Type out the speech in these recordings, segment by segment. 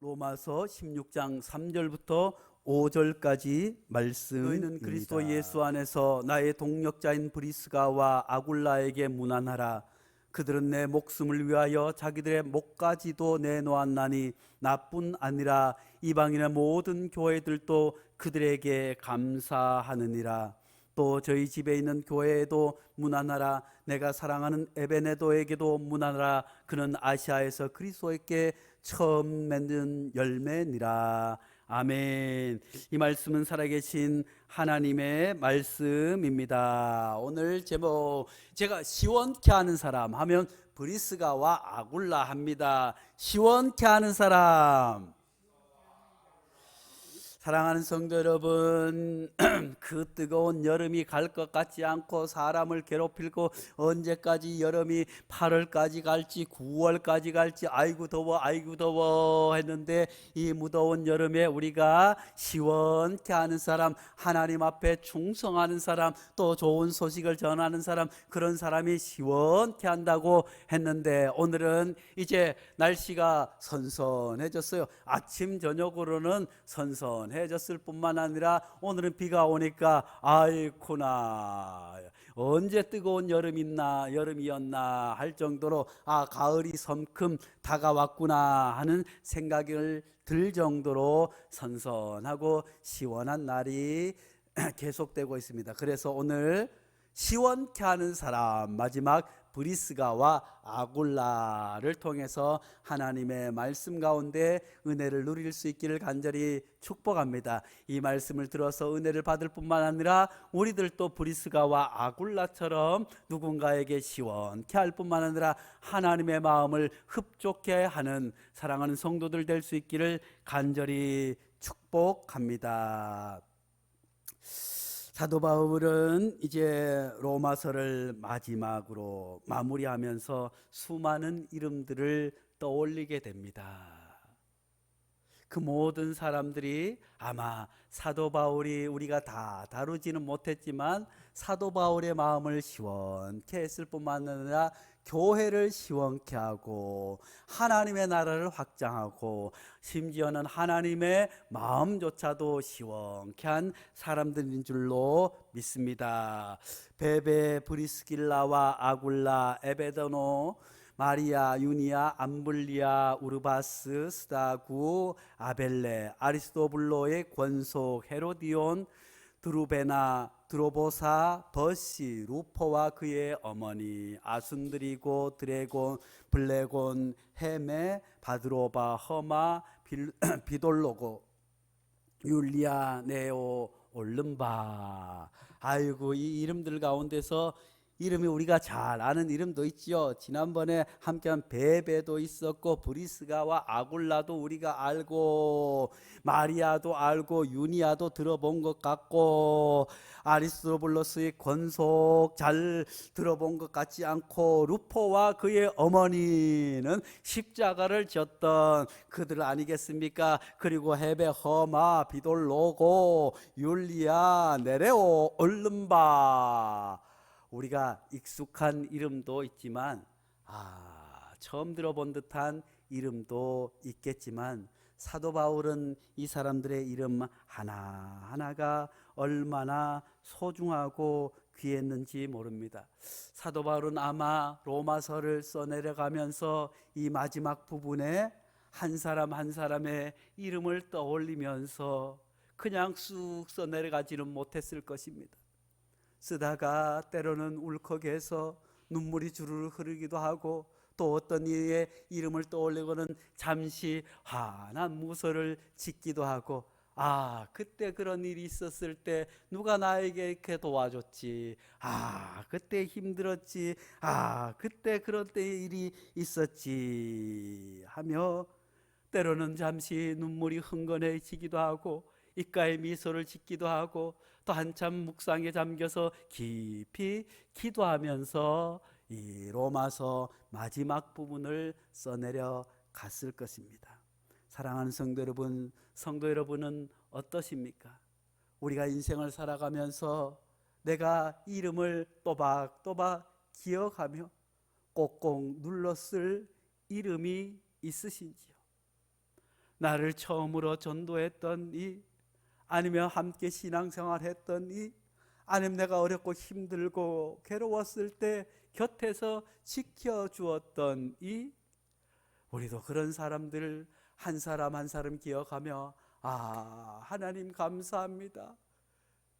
로마서 16장 3절부터 5절까지 말씀입니다. 너희는 그리스도 예수 안에서 나의 동력자인 브리스가와 아굴라에게 문안하라. 그들은 내 목숨을 위하여 자기들의 목까지도 내놓았나니 나뿐 아니라 이방인의 모든 교회들도 그들에게 감사하느니라. 또 저희 집에 있는 교회에도 문안하라. 내가 사랑하는 에베네도에게도 문안하라. 그는 아시아에서 그리스도께 처음 맺는 열매니라. 아멘. 이 말씀은 살아계신 하나님의 말씀입니다. 오늘 제목, 제가 시원케 하는 사람 하면 브리스가와 아굴라 합니다. 시원케 하는 사람. 사랑하는 성도 여러분, 그 뜨거운 여름이 갈 것 같지 않고 사람을 괴롭히고 언제까지 여름이 8월까지 갈지 9월까지 갈지 아이고 더워 했는데 이 무더운 여름에 우리가 시원케 하는 사람, 하나님 앞에 충성하는 사람, 또 좋은 소식을 전하는 사람, 그런 사람이 시원케 한다고 했는데 오늘은 이제 날씨가 선선해졌어요. 아침 저녁으로는 선선해졌을 뿐만 아니라 오늘은 비가 오니까 아이쿠나 언제 뜨거운 여름이었나 할 정도로 가을이 섬큼 다가왔구나 하는 생각을 들 정도로 선선하고 시원한 날이 계속되고 있습니다. 그래서 오늘 시원케 하는 사람, 마지막 브리스가와 아굴라를 통해서 하나님의 말씀 가운데 은혜를 누릴 수 있기를 간절히 축복합니다. 이 말씀을 들어서 은혜를 받을 뿐만 아니라 우리들도 브리스가와 아굴라처럼 누군가에게 시원케 할 뿐만 아니라 하나님의 마음을 흡족해 하는 사랑하는 성도들 될 수 있기를 간절히 축복합니다. 사도 바울은 이제 로마서를 마지막으로 마무리하면서 수많은 이름들을 떠올리게 됩니다. 그 모든 사람들이 아마 사도 바울이 우리가 다 다루지는 못했지만 사도 바울의 마음을 시원케 했을 뿐만 아니라 교회를 시원케 하고 하나님의 나라를 확장하고 심지어는 하나님의 마음조차도 시원케 한 사람들인 줄로 믿습니다. 베베, 브리스길라와 아굴라, 에베더노, 마리아, 유니아, 암블리아, 우르바스, 스다구, 아벨레, 아리스토블로의 권속, 헤로디온, 드루베나, 드로보사, 버시, 루포와 그의 어머니, 아순드리고, 드레곤, 블레곤, 헤메, 바드로바, 허마, 비돌로고, 율리아, 네오, 올름바. 아이고, 이 이름들 가운데서 이름이 우리가 잘 아는 이름도 있죠. 지난번에 함께한 베베도 있었고 브리스가와 아굴라도 우리가 알고 마리아도 알고 유니아도 들어본 것 같고 아리스토블로스의 권속 잘 들어본 것 같지 않고 루포와 그의 어머니는 십자가를 졌던 그들 아니겠습니까? 그리고 헤베, 허마, 비돌로고, 율리아, 네레오, 얼름바. 우리가 익숙한 이름도 있지만 처음 들어본 듯한 이름도 있겠지만 사도 바울은 이 사람들의 이름 하나하나가 얼마나 소중하고 귀했는지 모릅니다. 사도 바울은 아마 로마서를 써내려가면서 이 마지막 부분에 한 사람 한 사람의 이름을 떠올리면서 그냥 쑥 써내려가지는 못했을 것입니다. 쓰다가 때로는 울컥해서 눈물이 주르르 흐르기도 하고 또 어떤 이의 이름을 떠올리고는 잠시 환한 무서를 짓기도 하고 그때 그런 일이 있었을 때 누가 나에게 이렇게 도와줬지, 그때 힘들었지, 그때 그런 때 일이 있었지 하며 때로는 잠시 눈물이 흥건해지기도 하고 입가에 미소를 짓기도 하고 또 한참 묵상에 잠겨서 깊이 기도하면서 이 로마서 마지막 부분을 써내려 갔을 것입니다. 사랑하는 성도 여러분은 어떠십니까? 우리가 인생을 살아가면서 내가 이름을 또박또박 기억하며 꼭꼭 눌러 쓸 이름이 있으신지요? 나를 처음으로 전도했던 이, 아니면 함께 신앙생활 했던 이, 아니면 내가 어렵고 힘들고 괴로웠을 때 곁에서 지켜주었던 이, 우리도 그런 사람들 한 사람 한 사람 기억하며 하나님 감사합니다.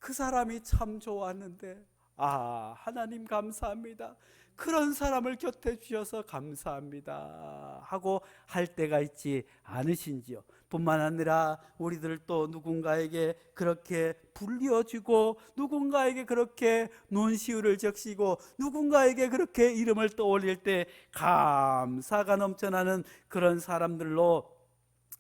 그 사람이 참 좋았는데 하나님 감사합니다. 그런 사람을 곁에 주셔서 감사합니다 하고 할 때가 있지 않으신지요? 뿐만 아니라 우리들 또 누군가에게 그렇게 불려주고, 누군가에게 그렇게 논시울을 적시고, 누군가에게 그렇게 이름을 떠올릴 때 감사가 넘쳐나는 그런 사람들로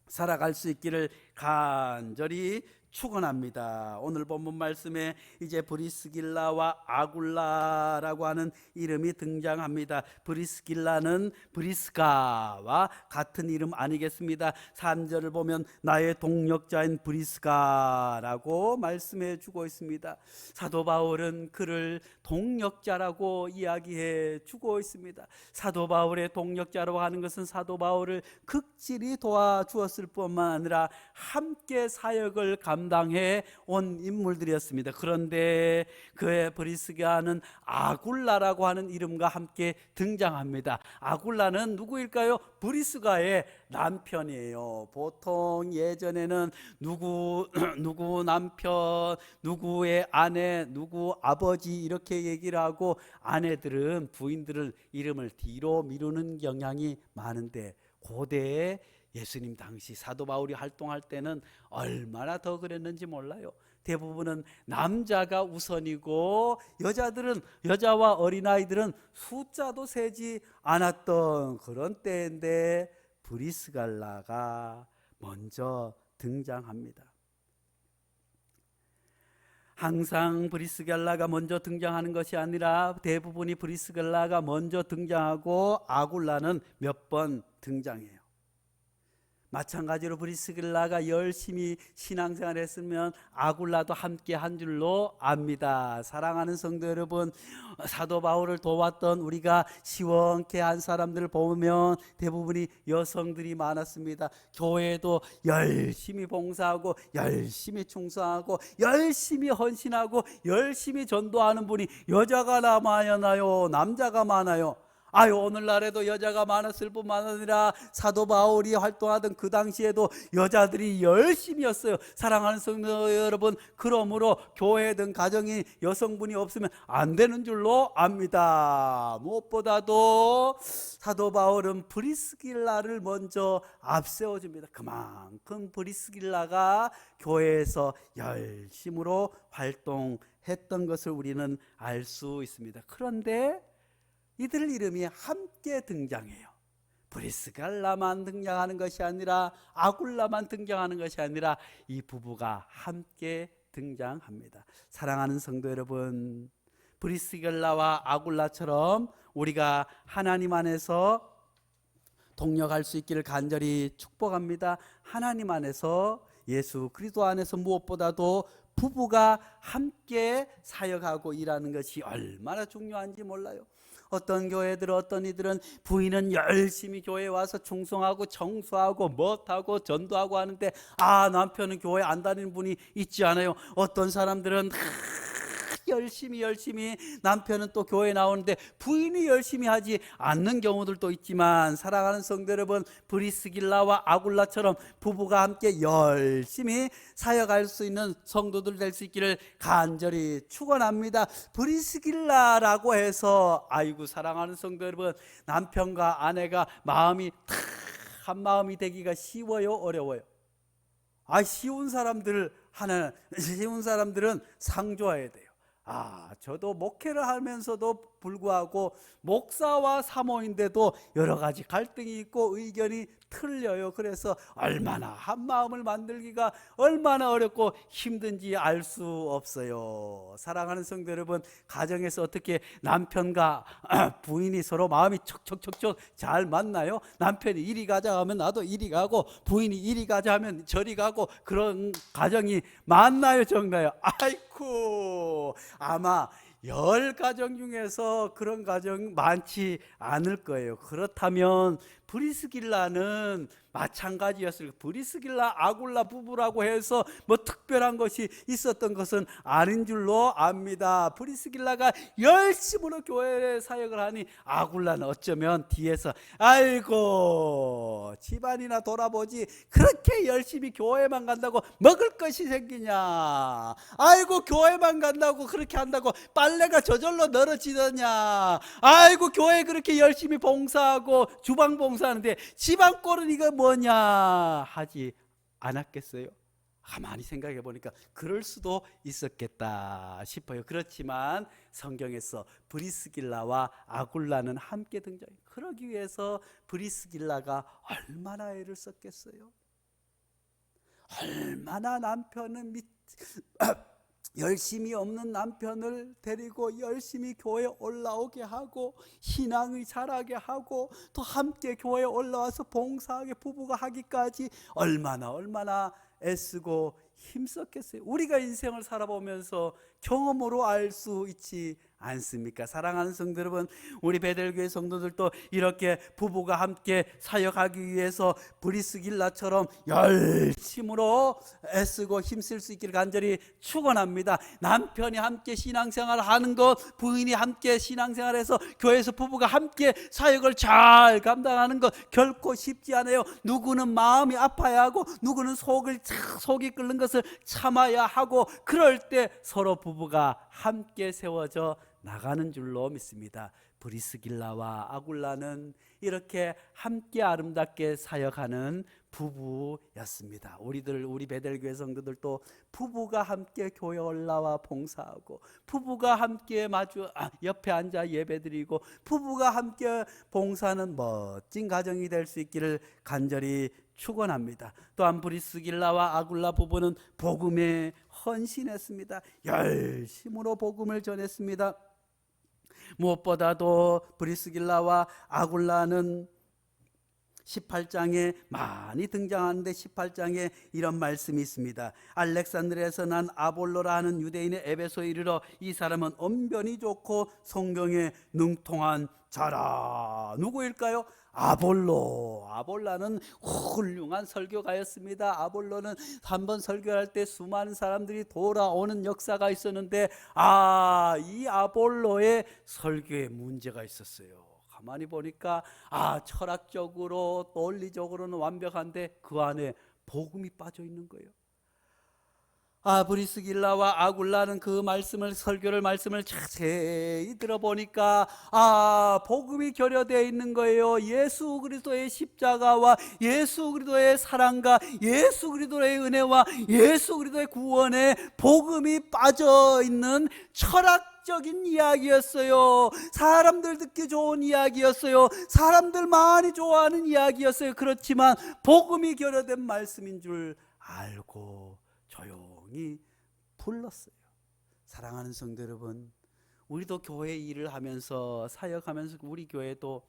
살아갈 수 있기를 간절히 축원합니다. 오늘 본문 말씀에 이제 브리스길라와 아굴라라고 하는 이름이 등장합니다. 브리스길라는 브리스가와 같은 이름 아니겠습니다? 3절을 보면 나의 동역자인 브리스가라고 말씀해 주고 있습니다. 사도 바울은 그를 동역자라고 이야기해 주고 있습니다. 사도 바울의 동역자라고 하는 것은 사도 바울을 극진히 도와주었을 뿐만 아니라 함께 사역을 감당해 온 인물들이었습니다. 그런데 그의 브리스가는 아굴라라고 하는 이름과 함께 등장합니다. 아굴라는 누구일까요? 브리스가의 남편이에요. 보통 예전에는 누구 남편, 누구의 아내, 누구 아버지 이렇게 얘기를 하고, 아내들은 부인들을 이름을 뒤로 미루는 경향이 많은데, 고대에 예수님 당시 사도 바울이 활동할 때는 얼마나 더 그랬는지 몰라요. 대부분은 남자가 우선이고 여자와 어린아이들은 숫자도 세지 않았던 그런 때인데 브리스갈라가 먼저 등장합니다. 항상 브리스갈라가 먼저 등장하는 것이 아니라 대부분이 브리스갈라가 먼저 등장하고 아굴라는 몇 번 등장해요. 마찬가지로 브리스길라가 열심히 신앙생활 했으면 아굴라도 함께 한 줄로 압니다. 사랑하는 성도 여러분, 사도 바울을 도왔던 우리가 시원케 한 사람들을 보면 대부분이 여성들이 많았습니다. 교회도 열심히 봉사하고 열심히 충성하고 열심히 헌신하고 열심히 전도하는 분이 여자가 많아요, 남자가 많아요? 오늘날에도 여자가 많았을 뿐만 아니라 사도 바울이 활동하던 그 당시에도 여자들이 열심히였어요. 사랑하는 성도 여러분, 그러므로 교회든 가정이 여성분이 없으면 안 되는 줄로 압니다. 무엇보다도 사도 바울은 브리스길라를 먼저 앞세워줍니다. 그만큼 브리스길라가 교회에서 열심으로 활동했던 것을 우리는 알 수 있습니다. 그런데 이들 이름이 함께 등장해요. 브리스갈라만 등장하는 것이 아니라 아굴라만 등장하는 것이 아니라 이 부부가 함께 등장합니다. 사랑하는 성도 여러분, 브리스갈라와 아굴라처럼 우리가 하나님 안에서 동역할 수 있기를 간절히 축복합니다. 하나님 안에서, 예수 그리스도 안에서 무엇보다도 부부가 함께 사역하고 일하는 것이 얼마나 중요한지 몰라요. 어떤 교회들, 어떤 이들은 부인은 열심히 교회에 와서 충성하고 청소하고 못하고 전도하고 하는데 남편은 교회 안 다니는 분이 있지 않아요? 어떤 사람들은 열심히 남편은 또 교회 나오는데 부인이 열심히 하지 않는 경우들도 있지만, 사랑하는 성도 여러분, 브리스길라와 아굴라처럼 부부가 함께 열심히 사역할 수 있는 성도들 될 수 있기를 간절히 축원합니다. 브리스길라라고 해서 사랑하는 성도 여러분, 남편과 아내가 마음이 한 마음이 되기가 쉬워요, 어려워요? 쉬운 사람들은 상조해야 돼요. 저도 목회를 하면서도 불구하고 목사와 사모인데도 여러 가지 갈등이 있고 의견이 틀려요. 그래서 얼마나 한 마음을 만들기가 얼마나 어렵고 힘든지 알 수 없어요. 사랑하는 성도 여러분, 가정에서 어떻게 남편과 부인이 서로 마음이 척척척척 잘 맞나요? 남편이 이리 가자 하면 나도 이리 가고, 부인이 이리 가자 하면 저리 가고, 그런 가정이 많나요, 적나요? 아마 10가정 중에서 그런 가정 많지 않을 거예요. 그렇다면 브리스길라는 마찬가지였어요. 브리스길라 아굴라 부부라고 해서 뭐 특별한 것이 있었던 것은 아닌 줄로 압니다. 브리스길라가 열심으로 교회 사역을 하니 아굴라는 어쩌면 뒤에서 아이고 집안이나 돌아보지 그렇게 열심히 교회만 간다고 먹을 것이 생기냐, 아이고 교회만 간다고 그렇게 한다고 빨래가 저절로 늘어지더냐, 아이고 교회 그렇게 열심히 봉사하고 주방 봉사하는데 집안 꼴은 이거 뭐냐 하지 않았겠어요? 가만히 생각해 보니까 그럴 수도 있었겠다 싶어요. 그렇지만 성경에서 브리스길라와 아굴라는 함께 등장해요. 그러기 위해서 브리스길라가 얼마나 애를 썼겠어요? 얼마나 남편은 열심히 없는 남편을 데리고 열심히 교회에 올라오게 하고 신앙을 자라게 하고 또 함께 교회에 올라와서 봉사하게 부부가 하기까지 얼마나 애쓰고 힘썼겠어요. 우리가 인생을 살아보면서 경험으로 알 수 있지 않습니까? 사랑하는 성도 여러분, 우리 베델교회 성도들도 이렇게 부부가 함께 사역하기 위해서 브리스길라처럼 열심으로 애쓰고 힘쓸 수 있기를 간절히 축원합니다. 남편이 함께 신앙생활을 하는 것, 부인이 함께 신앙생활해서 교회에서 부부가 함께 사역을 잘 감당하는 것 결코 쉽지 않아요. 누구는 마음이 아파야 하고 누구는 속이 끓는 것을 참아야 하고, 그럴 때 서로 부부가 함께 세워져 나가는 줄로 믿습니다. 브리스길라와 아굴라는 이렇게 함께 아름답게 사역하는 부부였습니다. 우리 베델교회 성도들도 부부가 함께 교회 올라와 봉사하고, 부부가 함께 옆에 앉아 예배드리고, 부부가 함께 봉사하는 멋진 가정이 될 수 있기를 간절히 축원합니다. 또한 브리스길라와 아굴라 부부는 복음에 헌신했습니다. 열심으로 복음을 전했습니다. 무엇보다도 브리스길라와 아굴라는 18장에 많이 등장하는데 18장에 이런 말씀이 있습니다. 알렉산드리아에서 난 아볼로라 하는 유대인의 에베소에 이르러 이 사람은 언변이 좋고 성경에 능통한 자라. 누구일까요? 아볼라는 훌륭한 설교가였습니다. 아볼로는 한번 설교할 때 수많은 사람들이 돌아오는 역사가 있었는데, 이 아볼로의 설교에 문제가 있었어요. 가만히 보니까 철학적으로 논리적으로는 완벽한데 그 안에 복음이 빠져 있는 거예요. 브리스길라와 아굴라는 그 설교를 자세히 들어보니까 복음이 결여되어 있는 거예요. 예수 그리스도의 십자가와 예수 그리스도의 사랑과 예수 그리스도의 은혜와 예수 그리스도의 구원에 복음이 빠져 있는 철학적인 이야기였어요. 사람들 듣기 좋은 이야기였어요. 사람들 많이 좋아하는 이야기였어요. 그렇지만 복음이 결여된 말씀인 줄 알고 조용히 불렀어요. 사랑하는 성도 여러분, 우리도 교회 일을 하면서 사역하면서 우리 교회도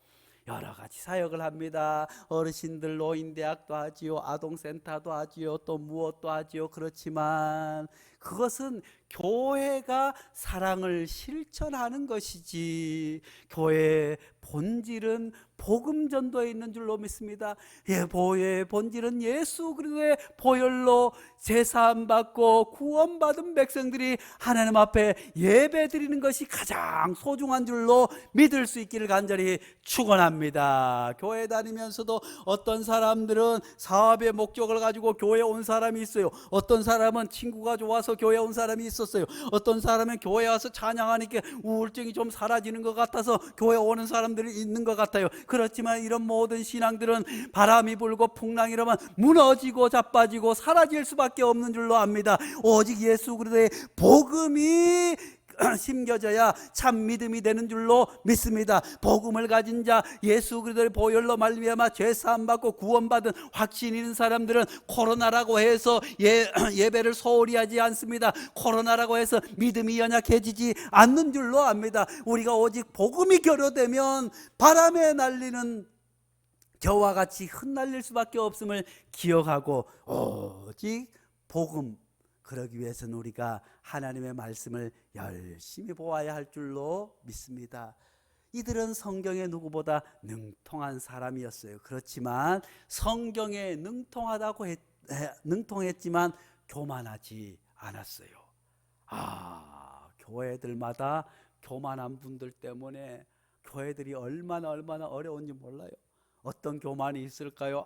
여러 가지 사역을 합니다. 어르신들 노인대학도 하지요, 아동센터도 하지요, 또 무엇도 하지요. 그렇지만 그것은 교회가 사랑을 실천하는 것이지 교회의 본질은 복음 전도에 있는 줄로 믿습니다. 보혜의 본질은 예수 그리스도의 보혈로 제사함 받고 구원받은 백성들이 하나님 앞에 예배 드리는 것이 가장 소중한 줄로 믿을 수 있기를 간절히 축원합니다. 교회 다니면서도 어떤 사람들은 사업의 목적을 가지고 교회에 온 사람이 있어요. 어떤 사람은 친구가 좋아서 교회에 온 사람이 있었어요. 어떤 사람은 교회에 와서 찬양하니까 우울증이 좀 사라지는 것 같아서 교회에 오는 사람들이 있는 것 같아요. 그렇지만 이런 모든 신앙들은 바람이 불고 풍랑이 일어나면 무너지고 자빠지고 사라질 수밖에 없는 줄로 압니다. 오직 예수 그리스도의 복음이 심겨져야 참 믿음이 되는 줄로 믿습니다. 복음을 가진 자, 예수 그리스도의 보혈로 말미암아 죄 사함 받고 구원받은 확신 있는 사람들은 코로나라고 해서 예배를 소홀히 하지 않습니다. 코로나라고 해서 믿음이 연약해지지 않는 줄로 압니다. 우리가 오직 복음이 결여되면 바람에 날리는 겨와 같이 흩날릴 수밖에 없음을 기억하고 오직 복음, 그러기 위해서는 우리가 하나님의 말씀을 열심히 보아야 할 줄로 믿습니다. 이들은 성경에 누구보다 능통한 사람이었어요. 그렇지만 성경에 능통했지만 교만하지 않았어요. 교회들마다 교만한 분들 때문에 교회들이 얼마나 어려운지 몰라요. 어떤 교만이 있을까요?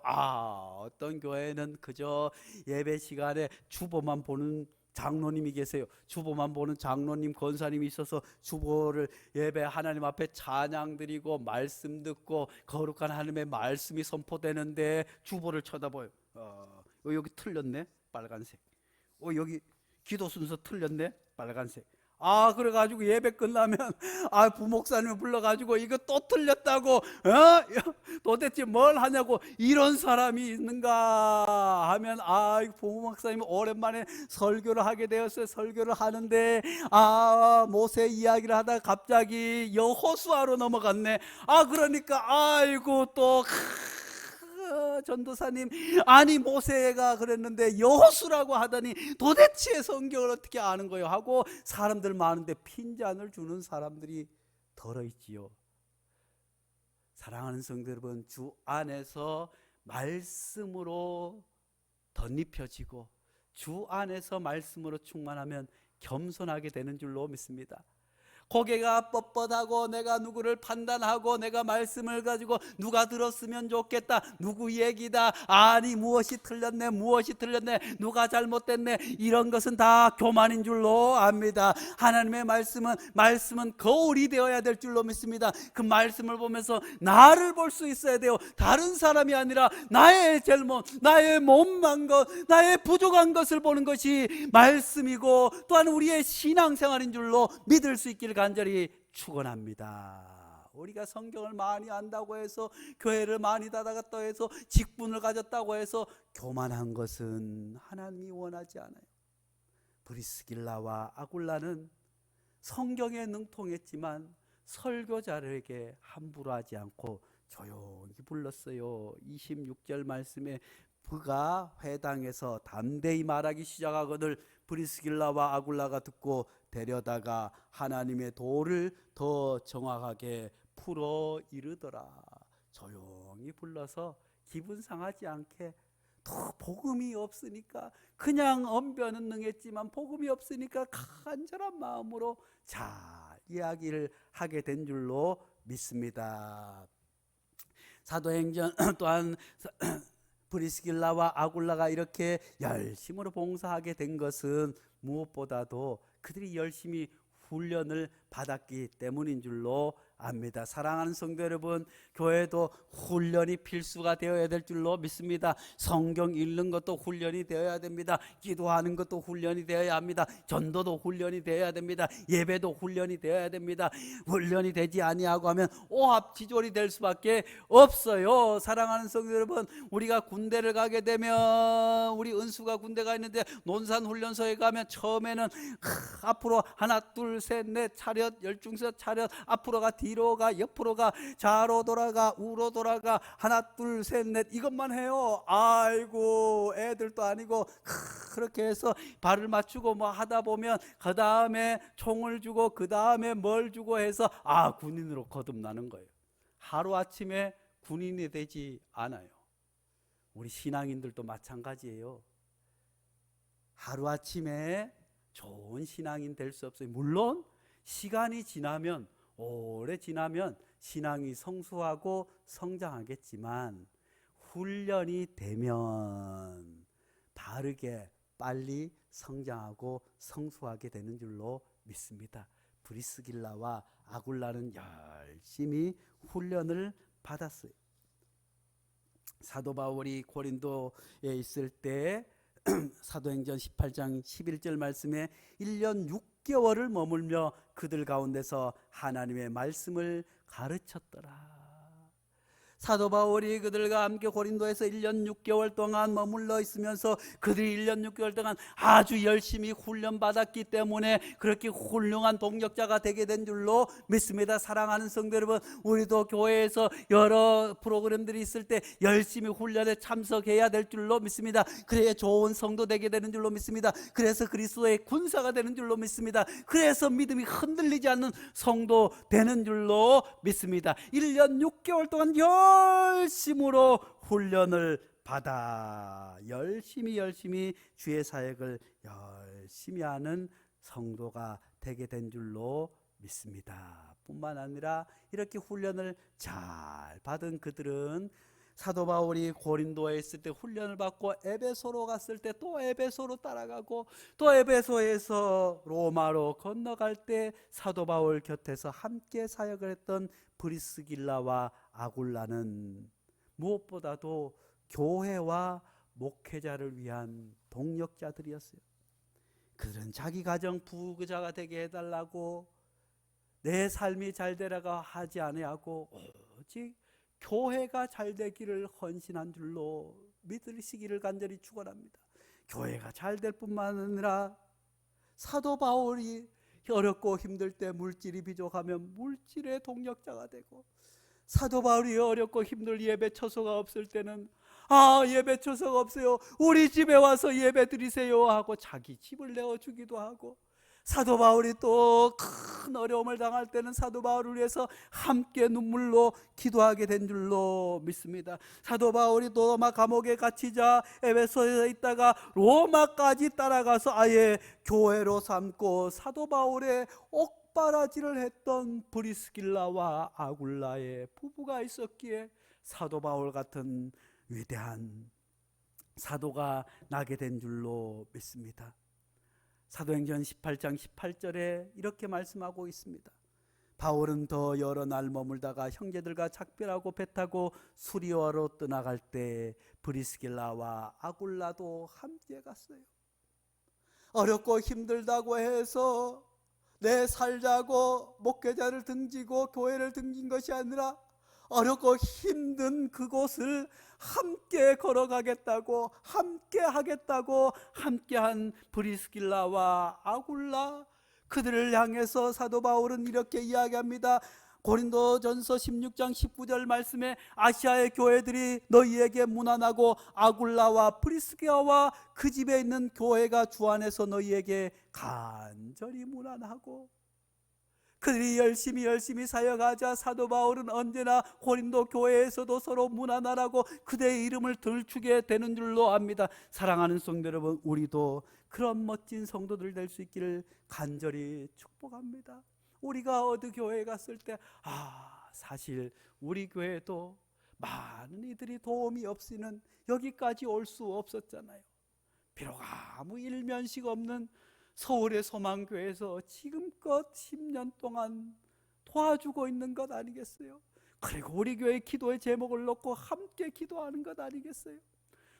어떤 교회는 그저 예배 시간에 주보만 보는 장로님이 계세요. 주보만 보는 장로님, 권사님이 있어서 주보를 예배 하나님 앞에 찬양 드리고 말씀 듣고 거룩한 하나님의 말씀이 선포되는데 주보를 쳐다봐요. 여기 틀렸네, 빨간색. 여기 기도 순서 틀렸네, 빨간색. 그래가지고 예배 끝나면 부목사님을 불러가지고 이거 또 틀렸다고, 도대체 뭘 하냐고, 이런 사람이 있는가 하면 부목사님이 오랜만에 설교를 하게 되었어요. 설교를 하는데 모세 이야기를 하다가 갑자기 여호수아로 넘어갔네. 그러니까 또 전도사님, 모세가 그랬는데 여호수라고 하더니 도대체 성경을 어떻게 아는 거예요 하고 사람들 많은데 핀잔을 주는 사람들이 덜어있지요. 사랑하는 성도 여러분, 주 안에서 말씀으로 덧입혀지고 주 안에서 말씀으로 충만하면 겸손하게 되는 줄로 믿습니다. 고개가 뻣뻣하고 내가 누구를 판단하고 내가 말씀을 가지고 누가 들었으면 좋겠다, 누구 얘기다, 무엇이 틀렸네 누가 잘못됐네, 이런 것은 다 교만인 줄로 압니다. 하나님의 말씀은 거울이 되어야 될 줄로 믿습니다. 그 말씀을 보면서 나를 볼 수 있어야 돼요. 다른 사람이 아니라 나의 잘못, 나의 못난 것, 나의 부족한 것을 보는 것이 말씀이고 또한 우리의 신앙생활인 줄로 믿을 수 있기를 간절히 축원합니다. 우리가 성경을 많이 안다고 해서, 교회를 많이 다녔다고 해서, 직분을 가졌다고 해서 교만한 것은 하나님이 원하지 않아요. 프리스길라와 아굴라는 성경에 능통했지만 설교자에게 함부로 하지 않고 조용히 불렀어요. 26절 말씀에 그가 회당에서 담대히 말하기 시작하거늘 브리스길라와 아굴라가 듣고 데려다가 하나님의 도를 더 정확하게 풀어 이르더라. 조용히 불러서 기분 상하지 않게, 또 복음이 없으니까 그냥 언변은 능했지만 복음이 없으니까 간절한 마음으로 잘 이야기를 하게 된 줄로 믿습니다. 사도행전 또한 브리스길라와 아굴라가 이렇게 열심으로 봉사하게 된 것은 무엇보다도 그들이 열심히 훈련을 받았기 때문인 줄로 압니다. 사랑하는 성도 여러분, 교회도 훈련이 필수가 되어야 될 줄로 믿습니다. 성경 읽는 것도 훈련이 되어야 됩니다. 기도하는 것도 훈련이 되어야 합니다. 전도도 훈련이 되어야 됩니다. 예배도 훈련이 되어야 됩니다. 훈련이 되지 아니하고 하면 오합지졸이 될 수밖에 없어요. 사랑하는 성도 여러분, 우리가 군대를 가게 되면, 우리 은수가 군대가 있는데 논산훈련소에 가면 처음에는 앞으로 하나 둘 셋 넷 차렷, 열중서 차렷, 앞으로가 뒤로 가, 옆으로 가, 좌로 돌아가, 우로 돌아가, 하나 둘 셋 넷 이것만 해요. 애들도 아니고 그렇게 해서 발을 맞추고 하다 보면 그 다음에 총을 주고 그 다음에 뭘 주고 해서 군인으로 거듭나는 거예요. 하루아침에 군인이 되지 않아요. 우리 신앙인들도 마찬가지예요. 하루아침에 좋은 신앙인 될 수 없어요. 물론 시간이 지나면, 오래 지나면 신앙이 성숙하고 성장하겠지만 훈련이 되면 바르게 빨리 성장하고 성숙하게 되는 줄로 믿습니다. 브리스길라와 아굴라는 열심히 훈련을 받았어요. 사도 바울이 고린도에 있을 때 사도행전 18장 11절 말씀에 1년 6개월을 머물며 그들 가운데서 하나님의 말씀을 가르쳤더라. 사도 바울이 그들과 함께 고린도에서 1년 6개월 동안 머물러 있으면서 그들이 1년 6개월 동안 아주 열심히 훈련받았기 때문에 그렇게 훌륭한 동력자가 되게 된 줄로 믿습니다. 사랑하는 성도 여러분, 우리도 교회에서 여러 프로그램들이 있을 때 열심히 훈련에 참석해야 될 줄로 믿습니다. 그래야 좋은 성도 되게 되는 줄로 믿습니다. 그래서 그리스도의 군사가 되는 줄로 믿습니다. 그래서 믿음이 흔들리지 않는 성도 되는 줄로 믿습니다. 1년 6개월 동안 열심으로 훈련을 받아 열심히 주의 사역을 열심히 하는 성도가 되게 된 줄로 믿습니다. 뿐만 아니라 이렇게 훈련을 잘 받은 그들은 사도 바울이 고린도에 있을 때 훈련을 받고 에베소로 갔을 때 또 에베소로 따라가고 또 에베소에서 로마로 건너갈 때 사도 바울 곁에서 함께 사역을 했던 브리스길라와 아굴라는 무엇보다도 교회와 목회자를 위한 동력자들이었어요. 그들은 자기 가정 부자가 되게 해달라고, 내 삶이 잘 되라고 하지 아니하고 오직 교회가 잘 되기를 헌신한 줄로 믿으시기를 간절히 축원합니다. 교회가 잘 될 뿐만 아니라 사도 바울이 어렵고 힘들 때 물질이 부족하면 물질의 동력자가 되고, 사도 바울이 어렵고 힘들 예배 처소가 없을 때는 예배 처소가 없어요, 우리 집에 와서 예배 드리세요 하고 자기 집을 내어주기도 하고, 사도 바울이 또 큰 어려움을 당할 때는 사도 바울을 위해서 함께 눈물로 기도하게 된 줄로 믿습니다. 사도 바울이 로마 감옥에 갇히자 에베소에 있다가 로마까지 따라가서 아예 교회로 삼고 사도 바울의 옥바라지를 했던 브리스길라와 아굴라의 부부가 있었기에 사도 바울 같은 위대한 사도가 나게 된 줄로 믿습니다. 사도행전 18장 18절에 이렇게 말씀하고 있습니다. 바울은 더 여러 날 머물다가 형제들과 작별하고 배 타고 수리아로 떠나갈 때 브리스길라와 아굴라도 함께 갔어요. 어렵고 힘들다고 해서 내 살자고 목회자를 등지고 교회를 등진 것이 아니라 어렵고 힘든 그곳을 함께 걸어가겠다고, 함께 하겠다고 함께한 브리스길라와 아굴라, 그들을 향해서 사도 바울은 이렇게 이야기합니다. 고린도전서 16장 19절 말씀에 아시아의 교회들이 너희에게 문안하고 아굴라와 브리스길라와 그 집에 있는 교회가 주 안에서 너희에게 간절히 문안하고, 그들이 열심히 사역하자 사도 바울은 언제나 고린도 교회에서도 서로 문안하라고 그대의 이름을 들추게 되는 줄로 압니다. 사랑하는 성도 여러분, 우리도 그런 멋진 성도들 될 수 있기를 간절히 축복합니다. 우리가 어느 교회에 갔을 때 사실 우리 교회도 많은 이들이 도움이 없이는 여기까지 올 수 없었잖아요. 비록 아무 일면식 없는 서울의 소망교회에서 지금껏 10년 동안 도와주고 있는 것 아니겠어요? 그리고 우리 교회 기도의 제목을 놓고 함께 기도하는 것 아니겠어요?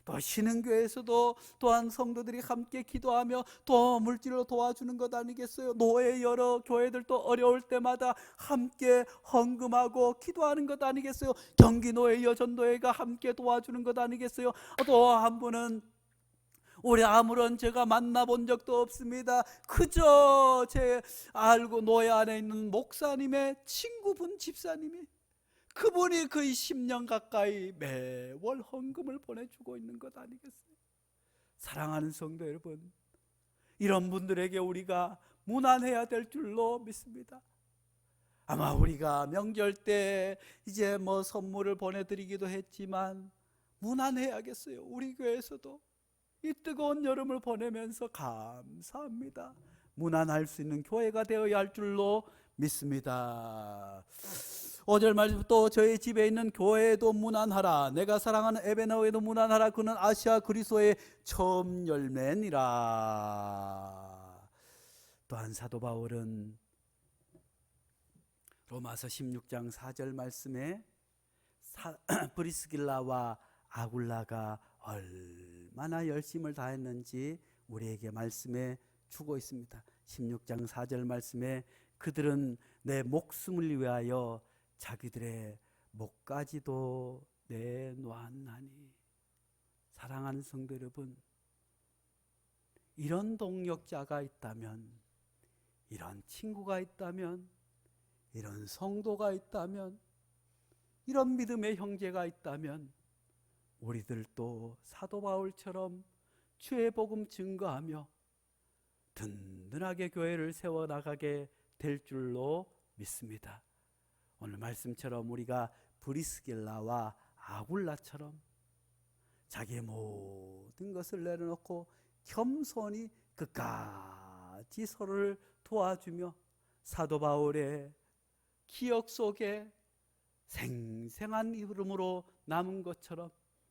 또 신흥교회에서도 또한 성도들이 함께 기도하며 또 물질로 도와주는 것 아니겠어요? 노예 여러 교회들도 어려울 때마다 함께 헌금하고 기도하는 것 아니겠어요? 경기노예 여전노예가 함께 도와주는 것 아니겠어요? 또 한 분은 우리 아무런 제가 만나본 적도 없습니다. 그저 제 알고 노예 안에 있는 목사님의 친구분 집사님이, 그분이 거의 10년 가까이 매월 헌금을 보내주고 있는 것 아니겠어요? 사랑하는 성도 여러분, 이런 분들에게 우리가 문안해야 될 줄로 믿습니다. 아마 우리가 명절 때 이제 선물을 보내드리기도 했지만 문안해야겠어요. 우리 교회에서도 이 뜨거운 여름을 보내면서 감사합니다, 문안할 수 있는 교회가 되어야 할 줄로 믿습니다. 5절 말씀, 또 저희 집에 있는 교회에도 문안하라. 내가 사랑하는 에베나오에도 문안하라. 그는 아시아 그리스도의 처음 열매니라. 또한 사도 바울은 로마서 16장 4절 말씀에 브리스길라와 아굴라가 얼마나 열심을 다했는지 우리에게 말씀해 주고 있습니다. 16장 4절 말씀에 그들은 내 목숨을 위하여 자기들의 목까지도 내놓았나니. 사랑하는 성도 여러분, 이런 동력자가 있다면, 이런 친구가 있다면, 이런 성도가 있다면, 이런 믿음의 형제가 있다면 우리들도 사도 바울처럼 주의 복음 증거하며 든든하게 교회를 세워나가게 될 줄로 믿습니다. 오늘 말씀처럼 우리가 브리스길라와 아굴라처럼 자기의 모든 것을 내려놓고 겸손히 끝까지 서로를 도와주며 사도 바울의 기억 속에 생생한 이름으로 남은 것처럼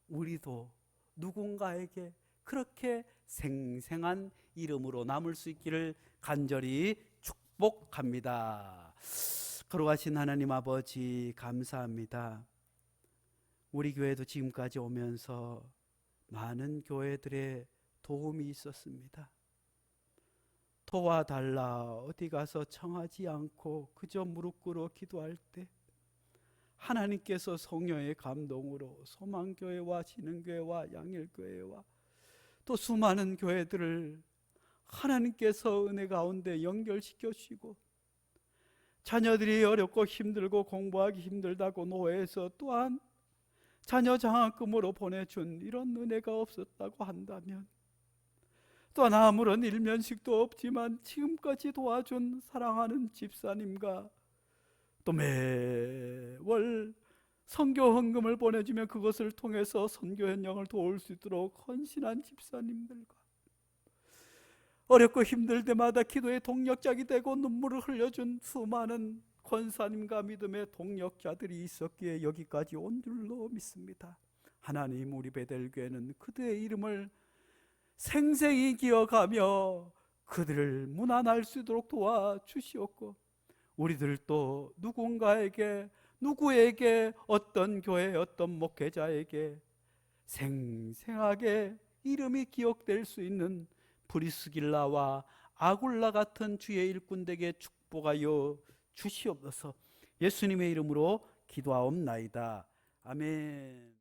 우리도 누군가에게 그렇게 생생한 이름으로 남을 수 있기를 간절히 축복합니다. 거룩하신 하나님 아버지, 감사합니다. 우리 교회도 지금까지 오면서 많은 교회들의 도움이 있었습니다. 도와달라 어디 가서 청하지 않고 그저 무릎 꿇어 기도할 때 하나님께서 성령의 감동으로 소망교회와 신흥교회와 양일교회와 또 수많은 교회들을 하나님께서 은혜 가운데 연결시켜 주시고, 자녀들이 어렵고 힘들고 공부하기 힘들다고 노예해서 또한 자녀 장학금으로 보내준 이런 은혜가 없었다고 한다면, 또한 아무런 일면식도 없지만 지금까지 도와준 사랑하는 집사님과 또 매월 선교 헌금을 보내주며 그것을 통해서 선교 현장을 도울 수 있도록 헌신한 집사님들과 어렵고 힘들 때마다 기도의 동력자가 되고 눈물을 흘려준 수많은 권사님과 믿음의 동력자들이 있었기에 여기까지 온 줄로 믿습니다. 하나님, 우리 베델교회는 그들의 이름을 생생히 기억하며 그들을 문안할 수 있도록 도와주시옵고, 우리들도 누구에게 어떤 교회 어떤 목회자에게 생생하게 이름이 기억될 수 있는 브리스길라와 아굴라 같은 주의 일꾼에게 축복하여 주시옵소서. 예수님의 이름으로 기도하옵나이다. 아멘.